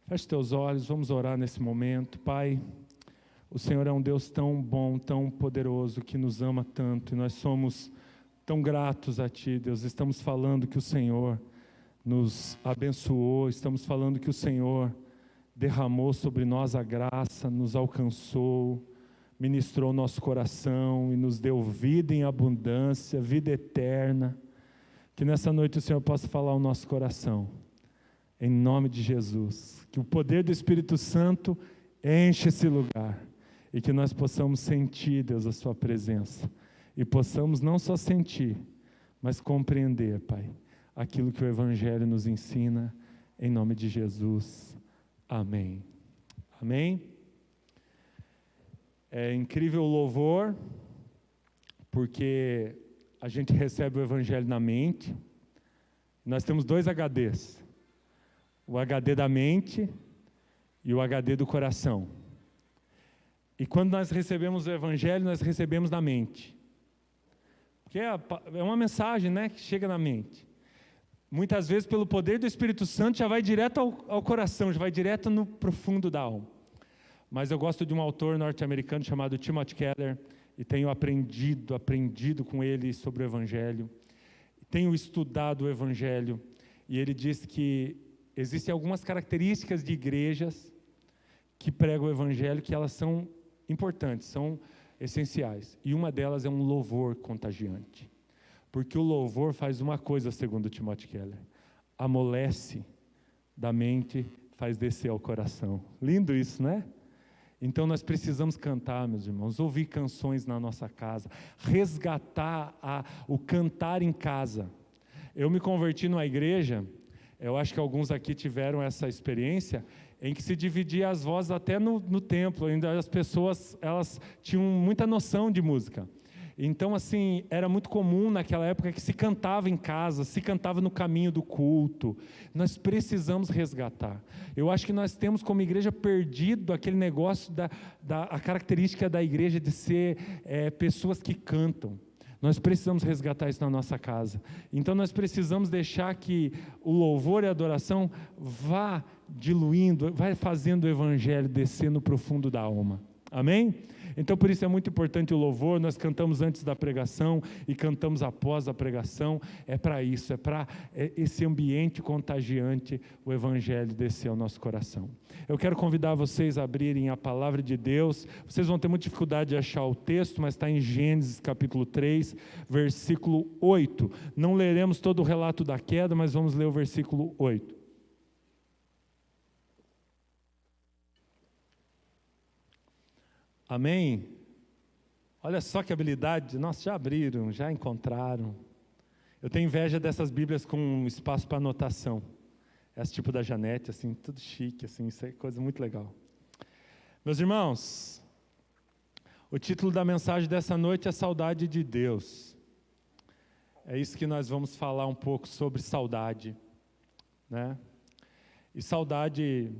Feche teus olhos, vamos orar nesse momento. Pai, o Senhor é um Deus tão bom, tão poderoso, que nos ama tanto, e nós somos tão gratos a Ti, Deus. Estamos falando que o Senhor nos abençoou, estamos falando que o Senhor derramou sobre nós a graça, nos alcançou, ministrou nosso coração e nos deu vida em abundância, vida eterna. Que nessa noite o Senhor possa falar ao nosso coração, em nome de Jesus. Que o poder do Espírito Santo enche esse lugar e que nós possamos sentir, Deus, a Sua presença. E possamos não só sentir, mas compreender, Pai, aquilo que o Evangelho nos ensina, em nome de Jesus. Amém. Amém? É incrível o louvor, porque a gente recebe o Evangelho na mente. Nós temos 2 HDs, o HD da mente e o HD do coração. E quando nós recebemos o Evangelho, nós recebemos na mente. Porque é uma mensagem, né, que chega na mente. Muitas vezes, pelo poder do Espírito Santo, já vai direto ao coração, já vai direto no profundo da alma. Mas eu gosto de um autor norte-americano chamado Timothy Keller, e tenho aprendido com ele sobre o Evangelho. Tenho estudado o Evangelho, e ele diz que existem algumas características de igrejas que pregam o Evangelho, que elas são importantes, são essenciais. E uma delas é um louvor contagiante. Porque o louvor faz uma coisa, segundo Timothy Keller: amolece da mente, faz descer ao coração. Lindo isso, né? Então nós precisamos cantar, meus irmãos, ouvir canções na nossa casa, resgatar o cantar em casa. Eu me converti numa igreja, eu acho que alguns aqui tiveram essa experiência, em que se dividia as vozes até no templo, ainda as pessoas, elas tinham muita noção de música. Então, assim, era muito comum naquela época que se cantava em casa, se cantava no caminho do culto. Nós precisamos resgatar. Eu acho que nós temos como igreja perdido aquele negócio a característica da igreja de ser pessoas que cantam. Nós precisamos resgatar isso na nossa casa. Então nós precisamos deixar que o louvor e a adoração vá diluindo, vai fazendo o Evangelho descer no profundo da alma. Amém? Então por isso é muito importante o louvor. Nós cantamos antes da pregação e cantamos após a pregação. É para isso, é para esse ambiente contagiante, o Evangelho descer ao nosso coração. Eu quero convidar vocês a abrirem a palavra de Deus. Vocês vão ter muita dificuldade de achar o texto, mas está em Gênesis capítulo 3, versículo 8. Não leremos todo o relato da queda, mas vamos ler o versículo 8. Amém? Olha só que habilidade. Nossa, já abriram, já encontraram. Eu tenho inveja dessas Bíblias com um espaço para anotação. Esse tipo da Janete, assim, tudo chique, assim, isso é coisa muito legal. Meus irmãos, o título da mensagem dessa noite é Saudade de Deus. É isso que nós vamos falar um pouco sobre saudade, né? E saudade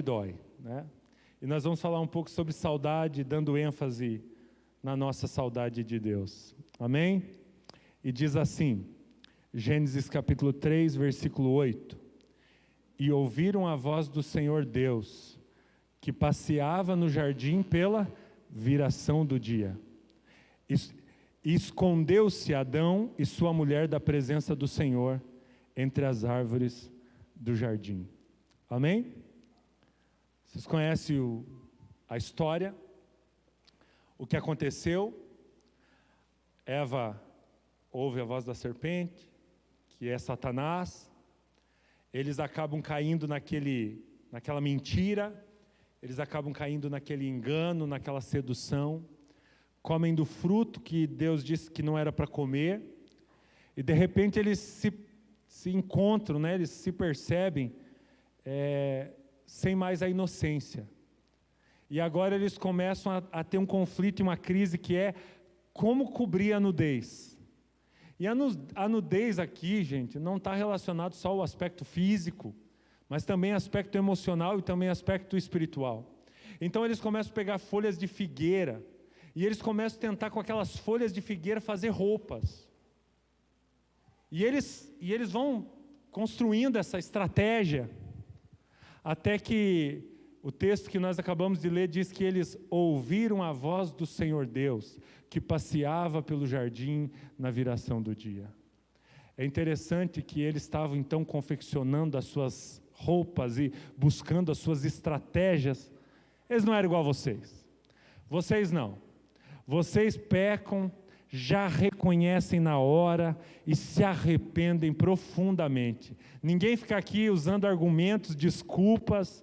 dói, né? E nós vamos falar um pouco sobre saudade, dando ênfase na nossa saudade de Deus. Amém? E diz assim, Gênesis capítulo 3, versículo 8. E ouviram a voz do Senhor Deus, que passeava no jardim pela viração do dia. E escondeu-se Adão e sua mulher da presença do Senhor entre as árvores do jardim. Amém? Vocês conhecem a história, o que aconteceu. Eva ouve a voz da serpente, que é Satanás. Eles acabam caindo naquela mentira, eles acabam caindo naquele engano, naquela sedução. Comem do fruto que Deus disse que não era para comer. E de repente eles se encontram, né? Eles se percebem sem mais a inocência. E agora eles começam a ter um conflito e uma crise que é como cobrir a nudez. E a nudez aqui, gente, não está relacionado só ao aspecto físico, mas também aspecto emocional e também aspecto espiritual. Então eles começam a pegar folhas de figueira, e eles começam a tentar com aquelas folhas de figueira fazer roupas. E eles vão construindo essa estratégia, Até que o texto que nós acabamos de ler diz que eles ouviram a voz do Senhor Deus, que passeava pelo jardim na viração do dia. É interessante que eles estavam então confeccionando as suas roupas e buscando as suas estratégias. Eles não eram igual a vocês. Vocês não. Vocês pecam, já reconhecem na hora e se arrependem profundamente. Ninguém fica aqui usando argumentos, desculpas.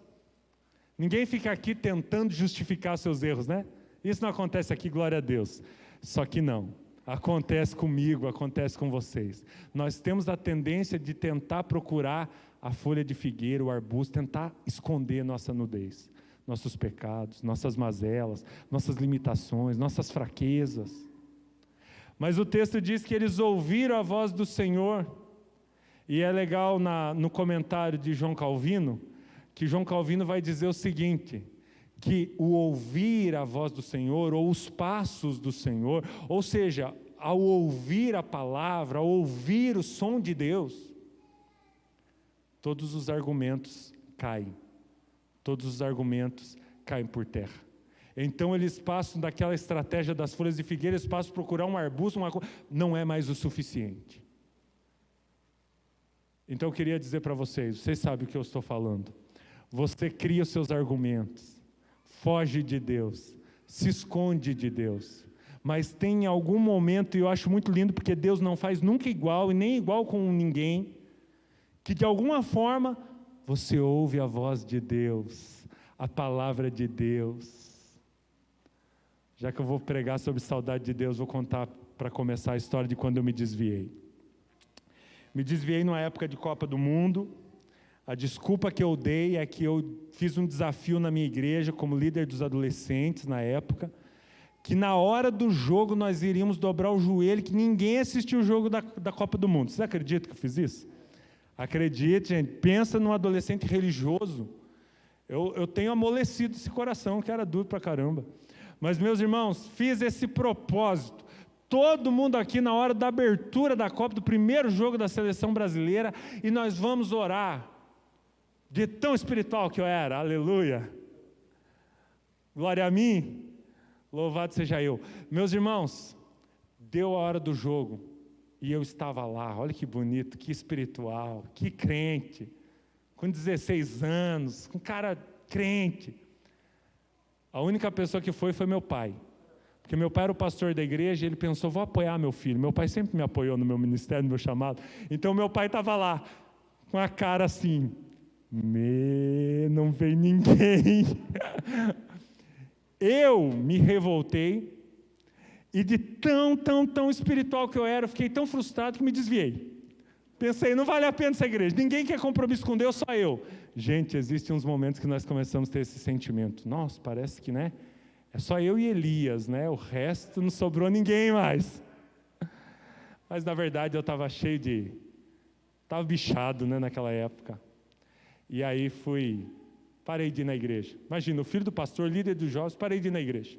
Ninguém fica aqui tentando justificar seus erros, né? Isso não acontece aqui, glória a Deus. Só que não. Acontece comigo, acontece com vocês. Nós temos a tendência de tentar procurar a folha de figueira, o arbusto, tentar esconder nossa nudez, nossos pecados, nossas mazelas, nossas limitações, nossas fraquezas. Mas o texto diz que eles ouviram a voz do Senhor, e é legal no comentário de João Calvino, que João Calvino vai dizer o seguinte, que o ouvir a voz do Senhor, ou os passos do Senhor, ou seja, ao ouvir a palavra, ao ouvir o som de Deus, todos os argumentos caem, todos os argumentos caem por terra. Então eles passam daquela estratégia das folhas de figueira, eles passam a procurar um arbusto, não é mais o suficiente. Então eu queria dizer para vocês sabem o que eu estou falando. Você cria os seus argumentos, foge de Deus, se esconde de Deus, mas tem algum momento, e eu acho muito lindo, porque Deus não faz nunca igual, e nem igual com ninguém, que de alguma forma, você ouve a voz de Deus, a palavra de Deus. Já que eu vou pregar sobre saudade de Deus, vou contar para começar a história de quando eu me desviei. Me desviei numa época de Copa do Mundo. A desculpa que eu dei é que eu fiz um desafio na minha igreja, como líder dos adolescentes na época, que na hora do jogo nós iríamos dobrar o joelho, que ninguém assistiu o jogo da Copa do Mundo. Vocês acreditam que eu fiz isso? Acredite, gente, pensa num adolescente religioso. Eu tenho amolecido esse coração, que era duro pra caramba. Mas, meus irmãos, fiz esse propósito. Todo mundo aqui na hora da abertura da Copa, do primeiro jogo da seleção brasileira, e nós vamos orar. De tão espiritual que eu era, aleluia. Glória a mim, louvado seja eu. Meus irmãos, deu a hora do jogo, e eu estava lá, olha que bonito, que espiritual, que crente, com 16 anos, um cara crente. A única pessoa que foi meu pai, porque meu pai era o pastor da igreja, e ele pensou, vou apoiar meu filho. Meu pai sempre me apoiou no meu ministério, no meu chamado. Então meu pai estava lá, com a cara assim, não veio ninguém. Eu me revoltei, e de tão espiritual que eu era, eu fiquei tão frustrado que me desviei. Pensei, não vale a pena essa igreja, ninguém quer compromisso com Deus, só eu. Gente, existem uns momentos que nós começamos a ter esse sentimento. Nossa, parece que, né? É só eu e Elias, né? O resto não sobrou ninguém mais. Mas, na verdade, eu estava estava bichado, né, naquela época. E aí parei de ir na igreja. Imagina, o filho do pastor, líder dos jovens, parei de ir na igreja.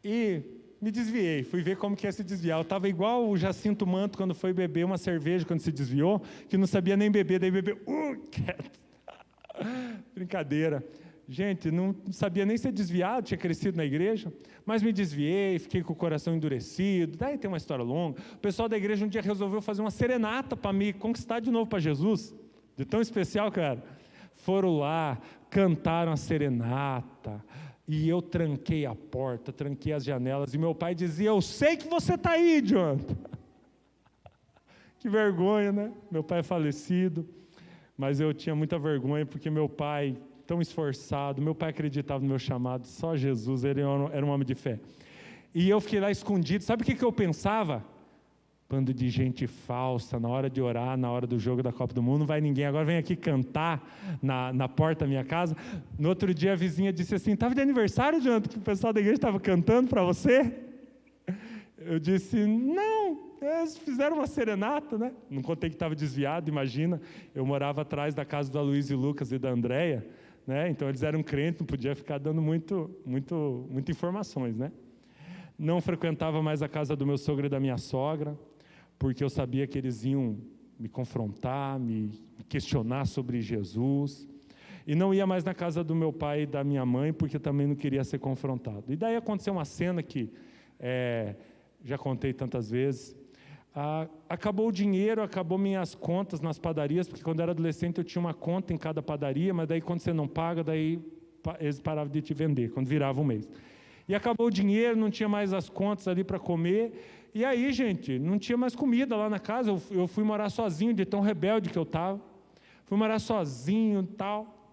E me desviei, fui ver como que ia se desviar. Eu estava igual o Jacinto Manto quando foi beber uma cerveja, quando se desviou, que não sabia nem beber, daí bebeu, quieto. Brincadeira. Gente, não sabia nem ser desviado, tinha crescido na igreja, mas me desviei, fiquei com o coração endurecido, daí tem uma história longa. O pessoal da igreja um dia resolveu fazer uma serenata para me conquistar de novo para Jesus, de tão especial que era. Foram lá, cantaram a serenata, e eu tranquei a porta, tranquei as janelas, e meu pai dizia, eu sei que você está aí, Jonathan. Que vergonha, né? Meu pai é falecido, mas eu tinha muita vergonha, porque meu pai, tão esforçado, meu pai acreditava no meu chamado, só Jesus, ele era um homem de fé. E eu fiquei lá escondido, sabe o que eu pensava? Bando de gente falsa, na hora de orar, na hora do jogo da Copa do Mundo, não vai ninguém, agora vem aqui cantar na porta da minha casa. No outro dia a vizinha disse assim, estava de aniversário, Jonathan, que o pessoal da igreja estava cantando para você? Eu disse, não, eles fizeram uma serenata, né? Não contei que estava desviado, imagina, eu morava atrás da casa do Aloysio e Lucas e da Andréia, né? Então eles eram crentes, não podia ficar dando muita informações, né? Não frequentava mais a casa do meu sogro e da minha sogra, porque eu sabia que eles iam me confrontar, me questionar sobre Jesus. E não ia mais na casa do meu pai e da minha mãe, porque também não queria ser confrontado. E daí aconteceu uma cena que já contei tantas vezes. Acabou o dinheiro, acabou minhas contas nas padarias, porque quando eu era adolescente eu tinha uma conta em cada padaria, mas daí quando você não paga, daí eles paravam de te vender, quando virava um mês. E acabou o dinheiro, não tinha mais as contas ali para comer. E aí, gente, não tinha mais comida lá na casa. Eu fui morar sozinho, de tão rebelde que eu estava. Fui morar sozinho e tal.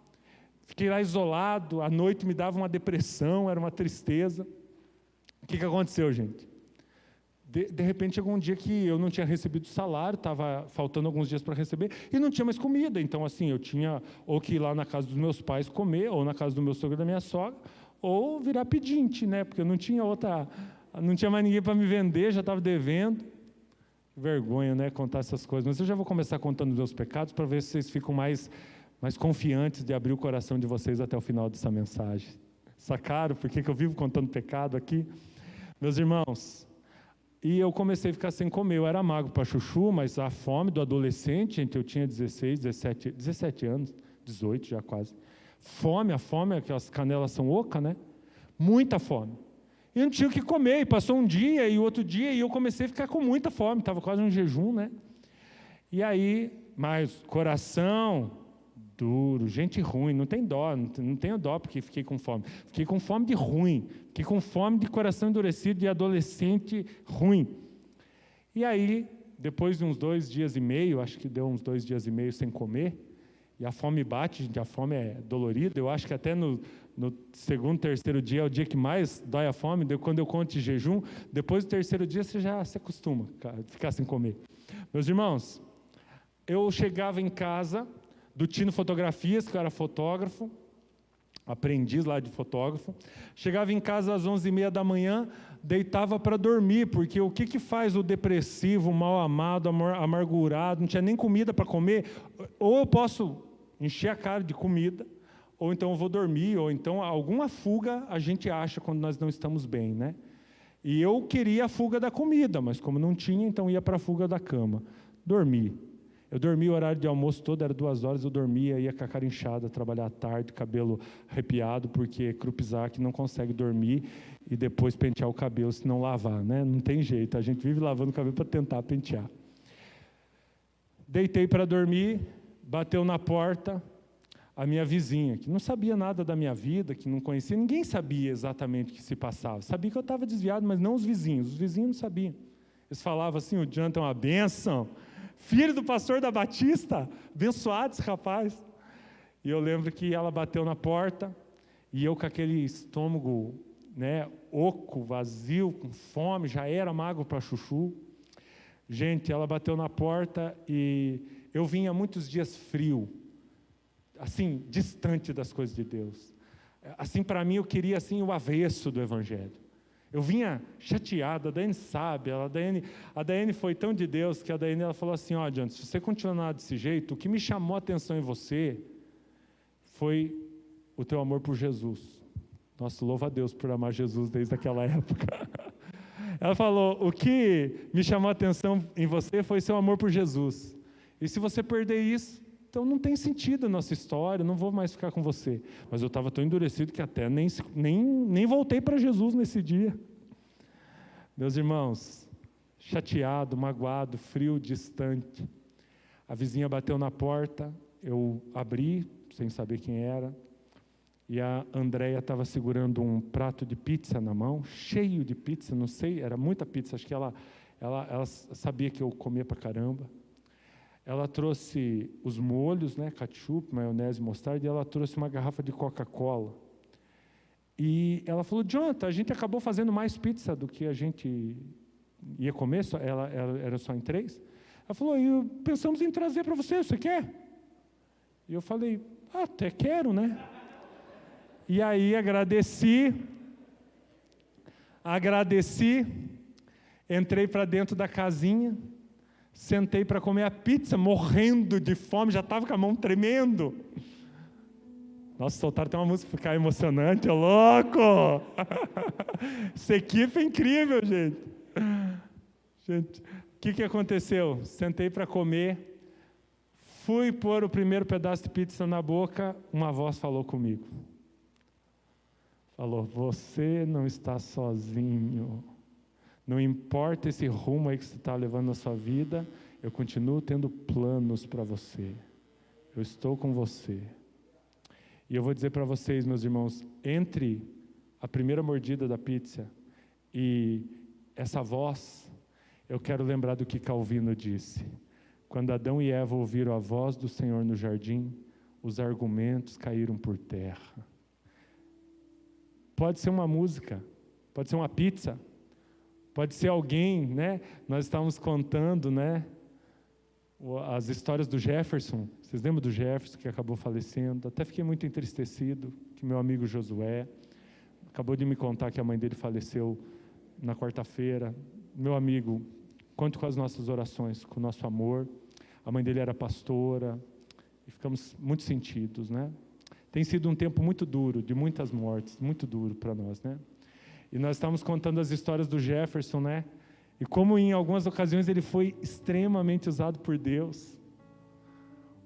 Fiquei lá isolado. À noite me dava uma depressão, era uma tristeza. O que aconteceu, gente? De repente chegou um dia que eu não tinha recebido salário, estava faltando alguns dias para receber, e não tinha mais comida. Então, assim, eu tinha ou que ir lá na casa dos meus pais comer, ou na casa do meu sogro e da minha sogra, ou virar pedinte, né? Porque eu não tinha mais ninguém para me vender, já estava devendo. Vergonha, né? Contar essas coisas. Mas eu já vou começar contando os meus pecados para ver se vocês ficam mais confiantes de abrir o coração de vocês até o final dessa mensagem. Sacaram por que eu vivo contando pecado aqui? Meus irmãos, e eu comecei a ficar sem comer. Eu era magro para chuchu, mas a fome do adolescente, gente, eu tinha 17 anos, 18 já quase. A fome, aquelas canelas são ocas, né? Muita fome. E eu não tinha o que comer, e passou um dia e outro dia, e eu comecei a ficar com muita fome, estava quase um jejum, né? E aí, mas coração duro, gente ruim, não tem dó, não tenho dó porque fiquei com fome. Fiquei com fome de ruim, fiquei com fome de coração endurecido, de adolescente ruim. E aí, depois de uns 2 dias e meio, acho que deu uns 2 dias e meio sem comer, e a fome bate, gente, a fome é dolorida, eu acho que até no segundo, terceiro dia é o dia que mais dói a fome, quando eu conto de jejum, depois do terceiro dia você já se acostuma a ficar sem comer. Meus irmãos, eu chegava em casa do Tino Fotografias, que eu era fotógrafo, aprendiz lá de fotógrafo, chegava em casa às 11h30 da manhã, deitava para dormir, porque o que faz o depressivo, o mal amado, amargurado, não tinha nem comida para comer, ou eu posso encher a cara de comida, ou então eu vou dormir, ou então alguma fuga a gente acha quando nós não estamos bem, né? E eu queria a fuga da comida, mas como não tinha, então ia para a fuga da cama. Dormi. Eu dormia o horário de almoço todo, era 2 horas, eu dormia, ia com a cara inchada, trabalhar à tarde, cabelo arrepiado, porque Krupzak não consegue dormir e depois pentear o cabelo se não lavar, né? Não tem jeito, a gente vive lavando o cabelo para tentar pentear. Deitei para dormir, bateu na porta a minha vizinha, que não sabia nada da minha vida, que não conhecia, ninguém sabia exatamente o que se passava. Sabia que eu estava desviado, mas não os vizinhos não sabiam. Eles falavam assim, o Jonathan é uma bênção, filho do pastor da Batista, abençoado esse rapaz. E eu lembro que ela bateu na porta, e eu com aquele estômago, né, oco, vazio, com fome, já era magro para chuchu. Gente, ela bateu na porta e eu vinha muitos dias frio, assim, distante das coisas de Deus. Assim, para mim, eu queria assim, o avesso do Evangelho. Eu vinha chateado, a Daiane sabe, a Daiane foi tão de Deus que a Daiane ela falou assim, Jonathan, se você continuar desse jeito, o que me chamou a atenção em você foi o teu amor por Jesus. Nossa, louva a Deus por amar Jesus desde aquela época. Ela falou, o que me chamou a atenção em você foi seu amor por Jesus. E se você perder isso, então não tem sentido a nossa história, não vou mais ficar com você. Mas eu estava tão endurecido que até nem voltei para Jesus nesse dia. Meus irmãos, chateado, magoado, frio, distante. A vizinha bateu na porta, eu abri, sem saber quem era, e a Andréia estava segurando um prato de pizza na mão, cheio de pizza, não sei, era muita pizza, acho que ela sabia que eu comia pra caramba. Ela trouxe os molhos, né, ketchup, maionese, mostarda, e ela trouxe uma garrafa de Coca-Cola. E ela falou, Jonathan, a gente acabou fazendo mais pizza do que a gente ia comer, ela era só em 3. Ela falou, pensamos em trazer para você quer? E eu falei, até quero, né? E aí agradeci, entrei para dentro da casinha, sentei para comer a pizza, morrendo de fome, já estava com a mão tremendo. Nossa, soltaram até uma música ficar emocionante, ô louco! Essa equipe é incrível, gente. Gente, o que aconteceu? Sentei para comer, Fui pôr o primeiro pedaço de pizza na boca, uma voz falou comigo. Falou, você não está sozinho. Não importa esse rumo aí que você está levando na sua vida, eu continuo tendo planos para você. Eu estou com você. E eu vou dizer para vocês, meus irmãos, entre a primeira mordida da pizza e essa voz, eu quero lembrar do que Calvino disse. Quando Adão e Eva ouviram a voz do Senhor no jardim, os argumentos caíram por terra. Pode ser uma música, pode ser uma pizza, pode ser alguém, né? Nós estávamos contando, né? As histórias do Jefferson. Vocês lembram do Jefferson que acabou falecendo? Até fiquei muito entristecido que meu amigo Josué acabou de me contar que a mãe dele faleceu na quarta-feira. Meu amigo, conte com as nossas orações, com o nosso amor. A mãe dele era pastora e ficamos muito sentidos, né? Tem sido um tempo muito duro, de muitas mortes, muito duro para nós, né? E nós estávamos contando as histórias do Jefferson, né? E como em algumas ocasiões ele foi extremamente usado por Deus.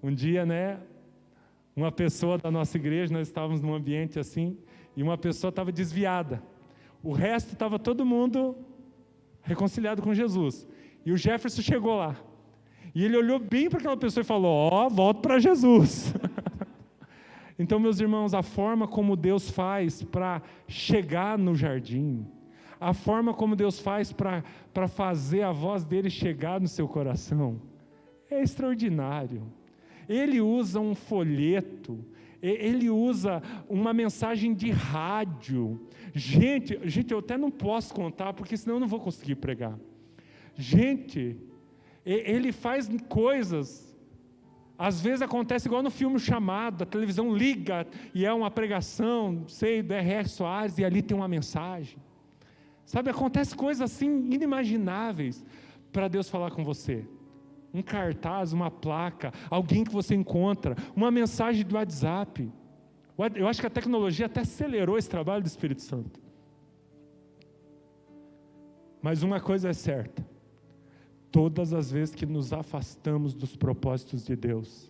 Um dia, né? Uma pessoa da nossa igreja, nós estávamos num ambiente assim, e uma pessoa estava desviada. O resto estava todo mundo reconciliado com Jesus. E o Jefferson chegou lá. E ele olhou bem para aquela pessoa e falou, ó, volta para Jesus. Então, meus irmãos, a forma como Deus faz para chegar no jardim, a forma como Deus faz para fazer a voz dele chegar no seu coração, é extraordinário. Ele usa um folheto, ele usa uma mensagem de rádio. Gente, eu até não posso contar, porque senão eu não vou conseguir pregar. Gente, ele faz coisas, às vezes acontece igual no filme Chamado, a televisão liga e é uma pregação, sei, do R.R. Soares, e ali tem uma mensagem. Sabe, acontece coisas assim inimagináveis para Deus falar com você. Um cartaz, uma placa, alguém que você encontra, uma mensagem do WhatsApp. Eu acho que a tecnologia até acelerou esse trabalho do Espírito Santo. Mas uma coisa é certa: todas as vezes que nos afastamos dos propósitos de Deus,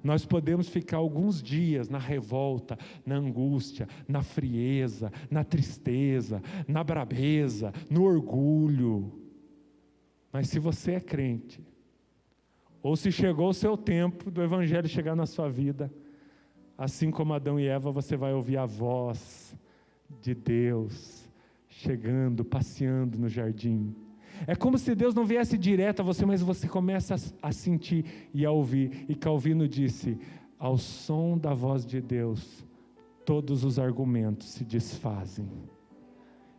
nós podemos ficar alguns dias na revolta, na angústia, na frieza, na tristeza, na brabeza, no orgulho. Mas se você é crente, ou se chegou o seu tempo do Evangelho chegar na sua vida, assim como Adão e Eva, você vai ouvir a voz de Deus chegando, passeando no jardim. É como se Deus não viesse direto a você, mas você começa a sentir e a ouvir. E Calvino disse, ao som da voz de Deus, todos os argumentos se desfazem.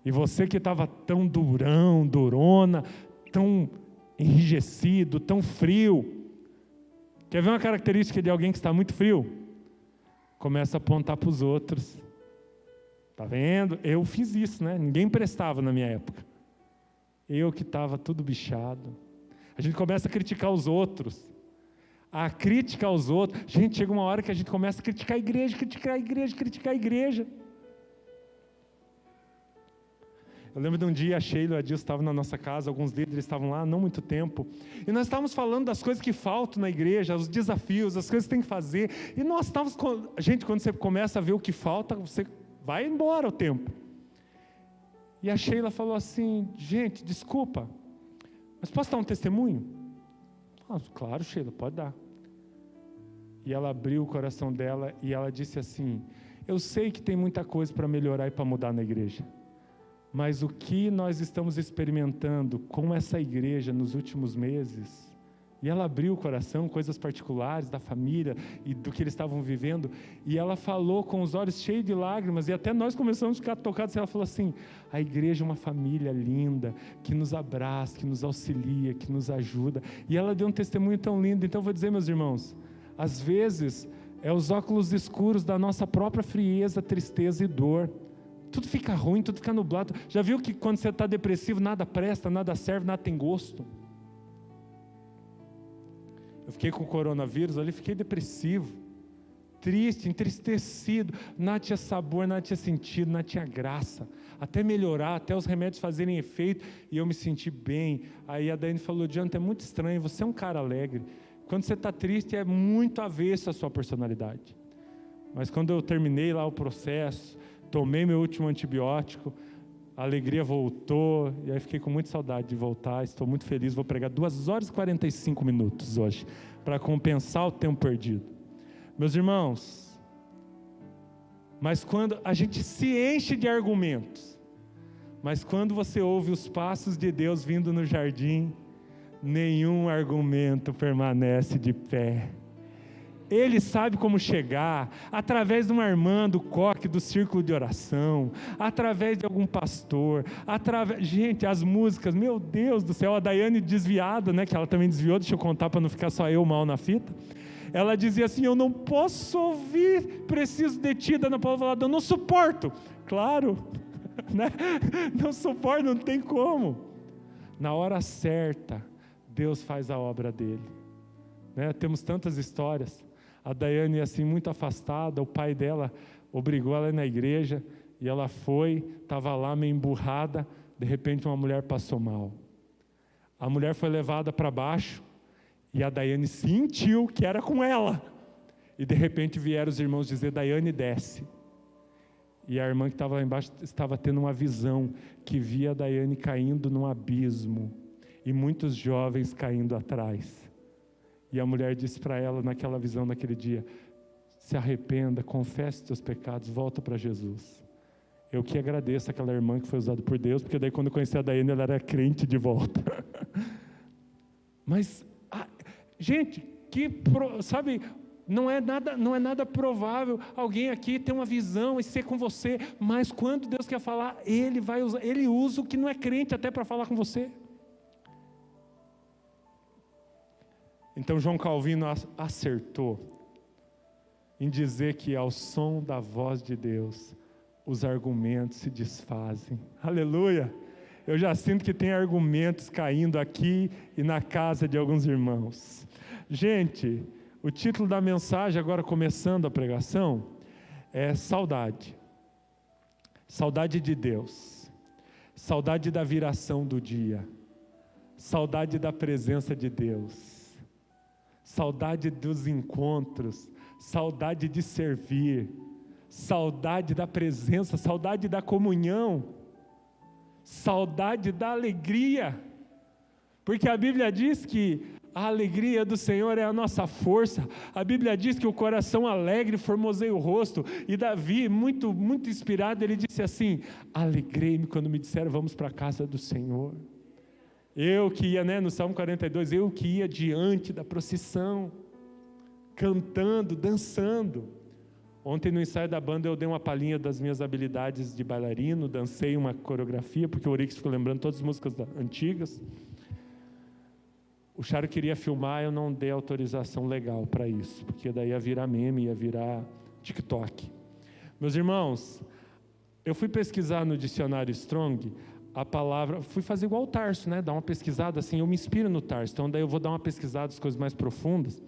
E você que estava tão durão, durona, tão enrijecido, tão frio. Quer ver uma característica de alguém que está muito frio? Começa a apontar para os outros. Está vendo? Eu fiz isso, né? Ninguém prestava na minha época. Eu que estava tudo bichado. A gente começa a criticar os outros. A crítica aos outros. Gente, chega uma hora que a gente começa a criticar a igreja, criticar a igreja, criticar a igreja. Eu lembro de um dia, a Sheila e a Adilson estavam na nossa casa, alguns líderes estavam lá, não muito tempo, e nós estávamos falando das coisas que faltam na igreja, os desafios, as coisas que tem que fazer, e nós estávamos, gente, quando você começa a ver o que falta, você vai embora o tempo. E a Sheila falou assim, gente, desculpa, mas posso dar um testemunho? Ah, claro, Sheila, pode dar. E ela abriu o coração dela e ela disse assim, eu sei que tem muita coisa para melhorar e para mudar na igreja, mas o que nós estamos experimentando com essa igreja nos últimos meses, e ela abriu o coração, coisas particulares da família e do que eles estavam vivendo, e ela falou com os olhos cheios de lágrimas, e até nós começamos a ficar tocados, e ela falou assim, a igreja é uma família linda, que nos abraça, que nos auxilia, que nos ajuda, e ela deu um testemunho tão lindo. Então eu vou dizer, meus irmãos, às vezes é os óculos escuros da nossa própria frieza, tristeza e dor. Tudo fica ruim, tudo fica nublado. Já viu que quando você está depressivo, nada presta, nada serve, nada tem gosto? Eu fiquei com o coronavírus, ali fiquei depressivo, triste, entristecido, nada tinha sabor, nada tinha sentido, nada tinha graça, até melhorar, até os remédios fazerem efeito, e eu me senti bem. Aí a Daiane falou, Jonathan, é muito estranho, você é um cara alegre, Quando você está triste, é muito avesso à sua personalidade. Mas quando eu terminei lá o processo, tomei meu último antibiótico, a alegria voltou, e aí fiquei com muita saudade de voltar. Estou muito feliz, vou pregar 2 horas e 45 minutos hoje, para compensar o tempo perdido. Meus irmãos, mas quando a gente se enche de argumentos, mas quando você ouve os passos de Deus vindo no jardim, nenhum argumento permanece de pé. Ele sabe como chegar, através de uma irmã do coque do círculo de oração, através de algum pastor, gente, as músicas, meu Deus do céu, a Daiane desviada, né, que ela também desviou, deixa eu contar para não ficar só eu mal na fita. Ela dizia assim: eu não posso ouvir, preciso de ti, Ana Paula falava, eu não suporto. Claro, né? Não suporto, não tem como. Na hora certa, Deus faz a obra dele, né? Temos tantas histórias. A Daiane, assim, muito afastada, o pai dela obrigou ela a ir na igreja, e ela foi, estava lá meio emburrada, de repente uma mulher passou mal. A mulher foi levada para baixo, e a Daiane sentiu que era com ela, e de repente vieram os irmãos dizer: Daiane, desce. E a irmã que estava lá embaixo estava tendo uma visão, que via a Daiane caindo num abismo, e muitos jovens caindo atrás. E a mulher disse para ela naquela visão, naquele dia: se arrependa, confesse seus pecados, volta para Jesus. Eu que agradeço aquela irmã que foi usada por Deus, porque daí quando eu conheci a Daiane, ela era crente de volta. Mas, gente, sabe, não é nada provável alguém aqui ter uma visão e ser com você, mas quando Deus quer falar, Ele usa o que não é crente até para falar com você. Então João Calvino acertou em dizer que ao som da voz de Deus, os argumentos se desfazem. Aleluia! Eu já sinto que tem argumentos caindo aqui e na casa de alguns irmãos. Gente, o título da mensagem, agora começando a pregação, é saudade. Saudade de Deus. Saudade da viração do dia. Saudade da presença de Deus. Saudade dos encontros, saudade de servir, saudade da presença, saudade da comunhão, saudade da alegria, porque a Bíblia diz que a alegria do Senhor é a nossa força. A Bíblia diz que o coração alegre formoseia o rosto, e Davi, muito, muito inspirado, ele disse assim: alegrei-me quando me disseram vamos para a casa do Senhor. Eu que ia, no Salmo 42, eu que ia diante da procissão, cantando, dançando. Ontem no ensaio da banda eu dei uma palhinha das minhas habilidades de bailarino, dancei uma coreografia, porque o Orix ficou lembrando todas as músicas antigas. O Charo queria filmar, eu não dei autorização legal para isso, porque daí ia virar meme, ia virar TikTok. Meus irmãos, eu fui pesquisar no dicionário Strong, a palavra, fui fazer igual o Tarso, dar uma pesquisada assim, eu me inspiro no Tarso, então daí eu vou dar uma pesquisada das coisas mais profundas,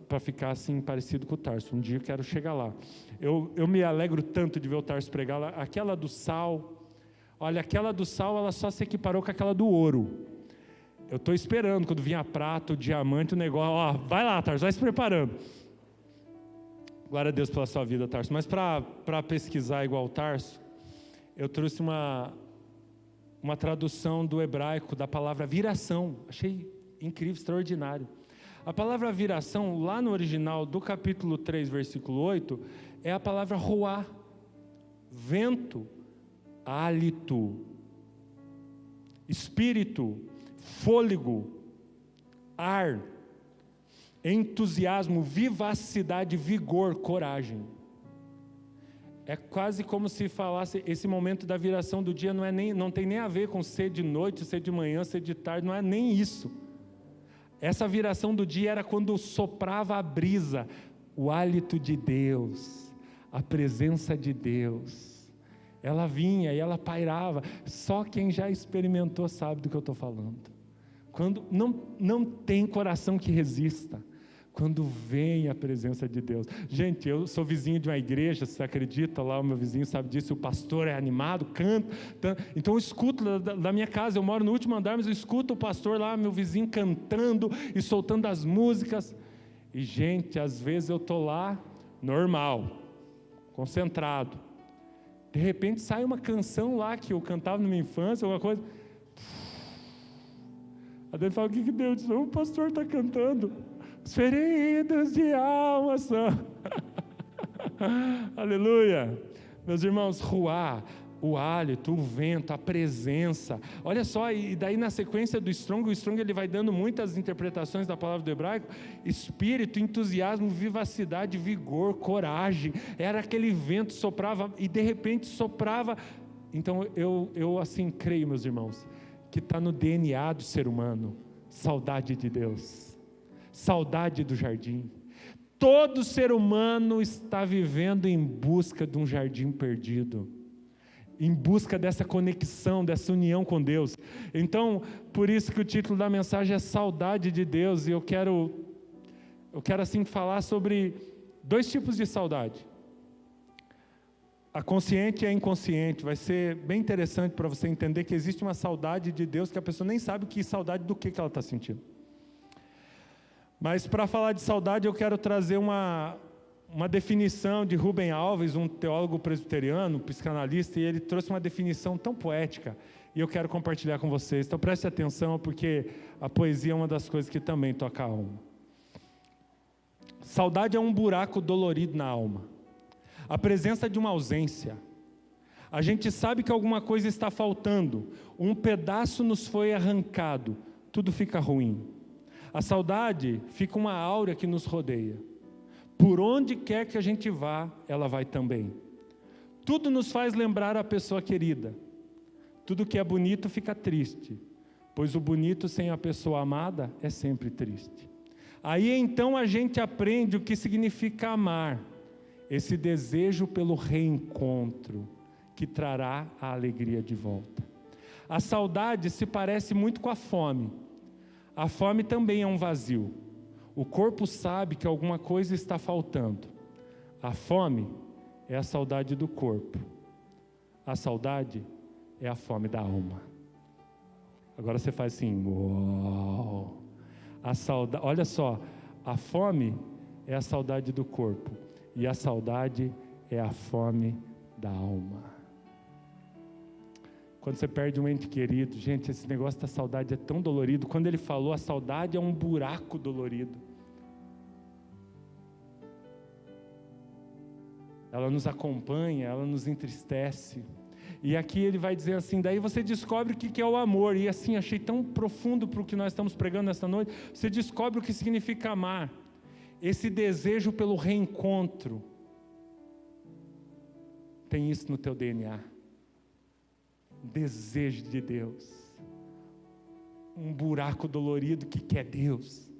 para ficar assim parecido com o Tarso. Um dia eu quero chegar lá. Eu me alegro tanto de ver o Tarso pregar lá. Aquela do sal, olha, aquela do sal, ela só se equiparou com aquela do ouro. Eu estou esperando, quando vinha prata, o diamante, o negócio, vai lá, Tarso, vai se preparando. Glória a Deus pela sua vida, Tarso. Mas para pesquisar igual o Tarso, eu trouxe uma tradução do hebraico da palavra viração. Achei incrível, extraordinário. A palavra viração, lá no original do capítulo 3, versículo 8, é a palavra roá, vento, hálito, espírito, fôlego, ar, entusiasmo, vivacidade, vigor, coragem. É quase como se falasse, esse momento da viração do dia não tem nem a ver com ser de noite, ser de manhã, ser de tarde, não é nem isso. Essa viração do dia era quando soprava a brisa, o hálito de Deus, a presença de Deus. Ela vinha e ela pairava. Só quem já experimentou sabe do que eu estou falando. Quando não tem coração que resista. quando vem a presença de Deus. Gente, eu sou vizinho de uma igreja, você acredita? Lá o meu vizinho sabe disso, o pastor é animado, canta. Então eu escuto da minha casa, eu moro no último andar, mas eu escuto o pastor lá, meu vizinho cantando e soltando as músicas. E gente, às vezes eu estou lá, normal, concentrado. De repente sai uma canção lá que eu cantava na minha infância, alguma coisa. Aí ele fala, o que Deus? O pastor está cantando. As feridas de alma são. Aleluia. Meus irmãos, ruá, o hálito, o vento, a presença. Olha só, e daí na sequência do Strong, o Strong ele vai dando muitas interpretações da palavra do hebraico. Espírito, entusiasmo, vivacidade, vigor, coragem. Era aquele vento, soprava e de repente soprava. Então eu assim creio, meus irmãos, que está no DNA do ser humano, saudade de Deus. Saudade do jardim. Todo ser humano está vivendo em busca de um jardim perdido, em busca dessa conexão, dessa união com Deus. Então, por isso que o título da mensagem é Saudade de Deus, e eu quero assim falar sobre dois tipos de saudade. A consciente e a inconsciente. Vai ser bem interessante para você entender que existe uma saudade de Deus que a pessoa nem sabe que saudade do que ela está sentindo. Mas para falar de saudade eu quero trazer uma definição de Rubem Alves, um teólogo presbiteriano, psicanalista, e ele trouxe uma definição tão poética, e eu quero compartilhar com vocês. Então preste atenção, porque a poesia é uma das coisas que também toca a alma. Saudade é um buraco dolorido na alma, a presença de uma ausência. A gente sabe que alguma coisa está faltando, um pedaço nos foi arrancado, tudo fica ruim. A saudade fica uma áurea que nos rodeia. Por onde quer que a gente vá, ela vai também. Tudo nos faz lembrar a pessoa querida. Tudo que é bonito fica triste, pois o bonito sem a pessoa amada é sempre triste. Aí então a gente aprende o que significa amar, esse desejo pelo reencontro, que trará a alegria de volta. A saudade se parece muito com a fome. A fome também é um vazio. O corpo sabe que alguma coisa está faltando. A fome é a saudade do corpo. A saudade é a fome da alma. Agora você faz assim, uau. Olha só, a fome é a saudade do corpo. E a saudade é a fome da alma. Quando você perde um ente querido, gente, esse negócio da saudade é tão dolorido. Quando ele falou, a saudade é um buraco dolorido. Ela nos acompanha, ela nos entristece. E aqui ele vai dizer assim, daí você descobre o que é o amor. E assim, achei tão profundo para o que nós estamos pregando nesta noite. Você descobre o que significa amar. Esse desejo pelo reencontro. Tem isso no teu DNA. Desejo de Deus, um buraco dolorido que quer Deus,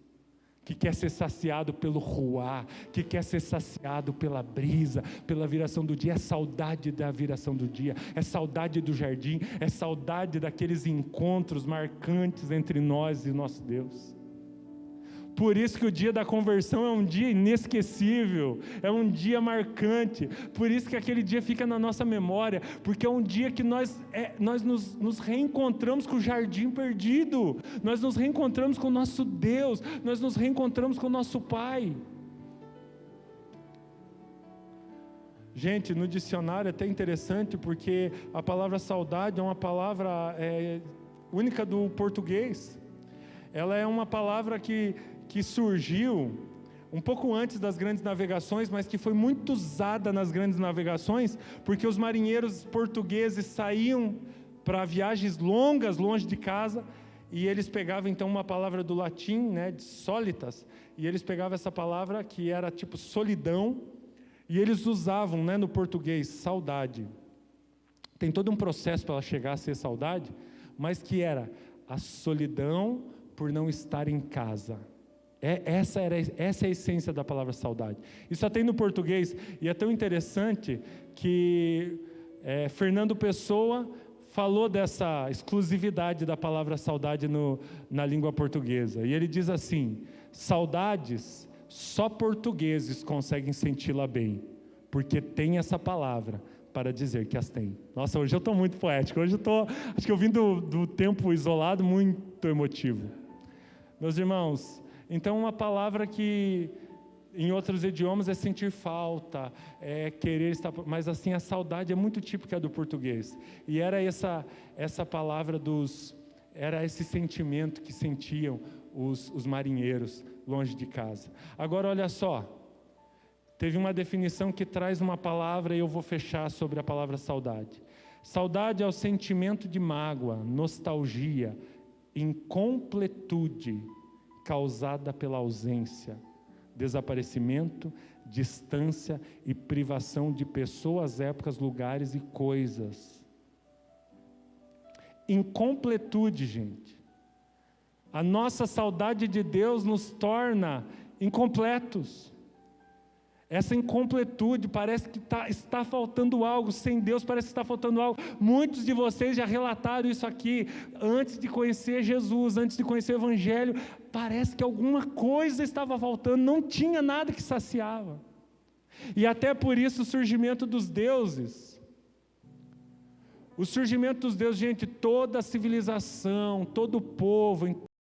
que quer ser saciado pelo ruá, que quer ser saciado pela brisa, pela viração do dia. É saudade da viração do dia, é saudade do jardim, é saudade daqueles encontros marcantes entre nós e nosso Deus. Por isso que o dia da conversão é um dia inesquecível, é um dia marcante, por isso que aquele dia fica na nossa memória, porque é um dia que nós nos reencontramos com o jardim perdido, nós nos reencontramos com o nosso Deus, nós nos reencontramos com o nosso Pai. Gente, no dicionário é até interessante, porque a palavra saudade é uma palavra única do português. Ela é uma palavra que surgiu um pouco antes das grandes navegações, mas que foi muito usada nas grandes navegações, porque os marinheiros portugueses saíam para viagens longas, longe de casa, e eles pegavam então uma palavra do latim, de solitas, e eles pegavam essa palavra que era tipo solidão, e eles usavam no português saudade. Tem todo um processo para ela chegar a ser saudade, mas que era a solidão por não estar em casa. Essa é a essência da palavra saudade. Isso só tem no português, e é tão interessante que Fernando Pessoa falou dessa exclusividade da palavra saudade na língua portuguesa, e ele diz assim: saudades só portugueses conseguem senti-la bem, porque tem essa palavra para dizer que as tem. Nossa, hoje eu estou muito poético, acho que eu vim do tempo isolado muito emotivo. Meus irmãos, então uma palavra que em outros idiomas é sentir falta, é querer estar, mas assim a saudade é muito típica do português. E era essa palavra era esse sentimento que sentiam os marinheiros longe de casa. Agora olha só, teve uma definição que traz uma palavra e eu vou fechar sobre a palavra saudade. Saudade é o sentimento de mágoa, nostalgia, incompletude causada pela ausência, desaparecimento, distância e privação de pessoas, épocas, lugares e coisas. Incompletude, gente. A nossa saudade de Deus nos torna incompletos. Essa incompletude parece que está faltando algo, sem Deus parece que está faltando algo. Muitos de vocês já relataram isso aqui, antes de conhecer Jesus, antes de conhecer o Evangelho, parece que alguma coisa estava faltando, não tinha nada que saciava. E até por isso o surgimento dos deuses. O surgimento dos deuses, gente, toda a civilização, todo o povo,